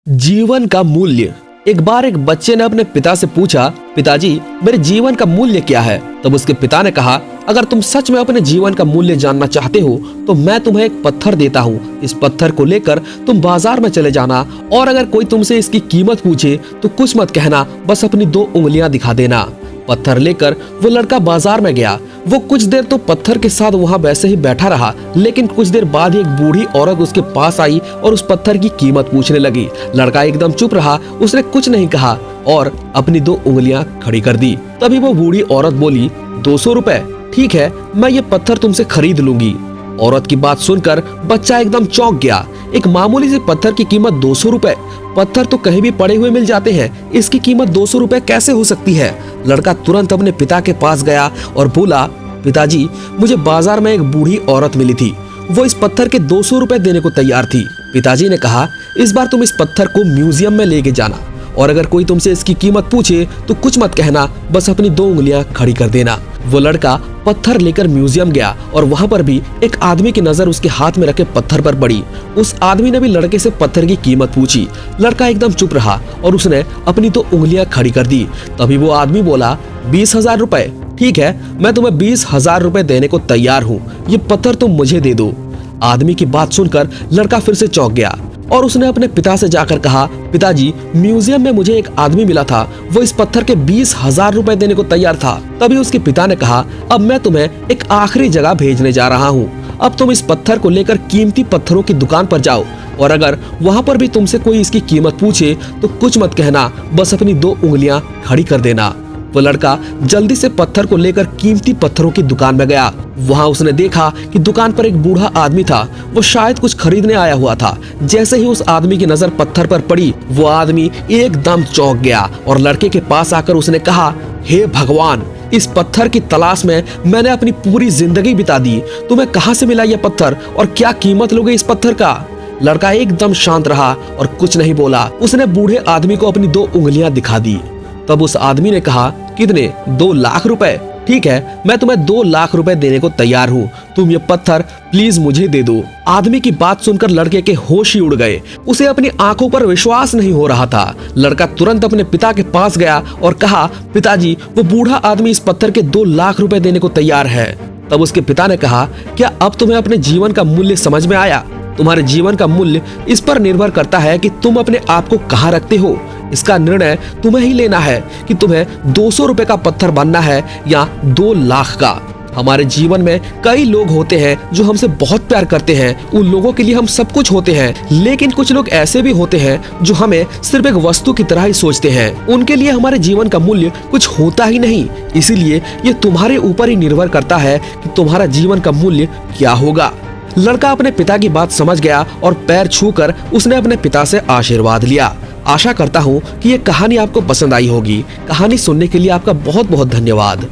जीवन का मूल्य। एक बार एक बच्चे ने अपने पिता से पूछा, पिताजी मेरे जीवन का मूल्य क्या है? तब उसके पिता ने कहा, अगर तुम सच में अपने जीवन का मूल्य जानना चाहते हो तो मैं तुम्हें एक पत्थर देता हूँ। इस पत्थर को लेकर तुम बाजार में चले जाना और अगर कोई तुमसे इसकी कीमत पूछे तो कुछ मत कहना, बस अपनी 2 उंगलियां दिखा देना। पत्थर लेकर वो लड़का बाजार में गया। वो कुछ देर तो पत्थर के साथ वहाँ वैसे ही बैठा रहा, लेकिन कुछ देर बाद एक बूढ़ी औरत उसके पास आई और उस पत्थर की कीमत पूछने लगी। लड़का एकदम चुप रहा, उसने कुछ नहीं कहा और अपनी 2 उंगलियां खड़ी कर दी। तभी वो बूढ़ी औरत बोली, 200 रुपए, ठीक है, मैं ये पत्थर तुमसे खरीद लूंगी। औरत की बात सुनकर बच्चा एकदम चौंक गया। एक मामूली से पत्थर की कीमत 200 रुपए। पत्थर तो कहीं भी पड़े हुए मिल जाते हैं, इसकी कीमत 200 रुपए कैसे हो सकती है? लड़का तुरंत अपने पिता के पास गया और बोला, पिताजी मुझे बाजार में एक बूढ़ी औरत मिली थी, वो इस पत्थर के 200 रुपए देने को तैयार थी। पिताजी ने कहा, इस बार तुम इस पत्थर को म्यूजियम में लेके जाना और अगर कोई तुमसे इसकी कीमत पूछे तो कुछ मत कहना, बस अपनी 2 उंगलियां खड़ी कर देना। वो लड़का पत्थर लेकर म्यूजियम गया और वहां पर भी एक आदमी की नजर उसके हाथ में रखे पत्थर पर पड़ी। उस आदमी ने भी लड़के से पत्थर की कीमत पूछी। लड़का एकदम चुप रहा और उसने अपनी 2 उंगलियां खड़ी कर दी। तभी वो आदमी बोला, 20,000 रुपए, ठीक है, मैं तुम्हें 20,000 रुपए देने को तैयार हूँ, ये पत्थर तुम मुझे दे दो। आदमी की बात सुनकर लड़का फिर से चौंक गया और उसने अपने पिता से जाकर कहा, पिताजी म्यूजियम में मुझे एक आदमी मिला था, वो इस पत्थर के 20,000 रुपए देने को तैयार था। तभी उसके पिता ने कहा, अब मैं तुम्हें एक आखिरी जगह भेजने जा रहा हूँ, अब तुम इस पत्थर को लेकर कीमती पत्थरों की दुकान पर जाओ और अगर वहाँ पर भी तुमसे कोई इसकी कीमत पूछे तो कुछ मत कहना, बस अपनी 2 उंगलियां खड़ी कर देना। वो लड़का जल्दी से पत्थर को लेकर कीमती पत्थरों की दुकान में गया। वहां उसने देखा कि दुकान पर एक बूढ़ा आदमी था, वो शायद कुछ खरीदने आया हुआ था। जैसे ही उस आदमी की नजर पत्थर पर पड़ी, वो आदमी एकदम चौंक गया और लड़के के पास आकर उसने कहा, हे भगवान, इस पत्थर की तलाश में मैंने अपनी पूरी जिंदगी बिता दी, तुम्हें कहाँ से मिला यह पत्थर और क्या कीमत लोगे इस पत्थर का? लड़का एकदम शांत रहा और कुछ नहीं बोला। उसने बूढ़े आदमी को अपनी 2 उंगलियां दिखा दी। तब उस आदमी ने कहा, कितने? 2 लाख रुपए, ठीक है, मैं तुम्हें 2 लाख रुपए देने को तैयार हूँ, तुम ये पत्थर प्लीज मुझे दे दो। आदमी की बात सुनकर लड़के के होश ही उड़ गए। उसे अपनी आंखों पर विश्वास नहीं हो रहा था। लड़का तुरंत अपने पिता के पास गया और कहा, पिताजी वो बूढ़ा आदमी इस पत्थर के 2 लाख रुपए देने को तैयार है। तब उसके पिता ने कहा, क्या अब तुम्हें अपने जीवन का मूल्य समझ में आया? तुम्हारे जीवन का मूल्य इस पर निर्भर करता है कि तुम अपने आप को कहाँ रखते हो। इसका निर्णय तुम्हें ही लेना है कि तुम्हें 200 रुपए का पत्थर बनना है या 2 लाख का। हमारे जीवन में कई लोग होते हैं जो हमसे बहुत प्यार करते हैं, उन लोगों के लिए हम सब कुछ होते हैं, लेकिन कुछ लोग ऐसे भी होते हैं जो हमें सिर्फ एक वस्तु की तरह ही सोचते हैं। उनके लिए हमारे जीवन का मूल्य कुछ होता ही नहीं। इसीलिए ये तुम्हारे ऊपर ही निर्भर करता है कि तुम्हारा जीवन का मूल्य क्या होगा। लड़का अपने पिता की बात समझ गया और पैर छूकर उसने अपने पिता से आशीर्वाद लिया। आशा करता हूँ कि ये कहानी आपको पसंद आई होगी। कहानी सुनने के लिए आपका बहुत बहुत धन्यवाद।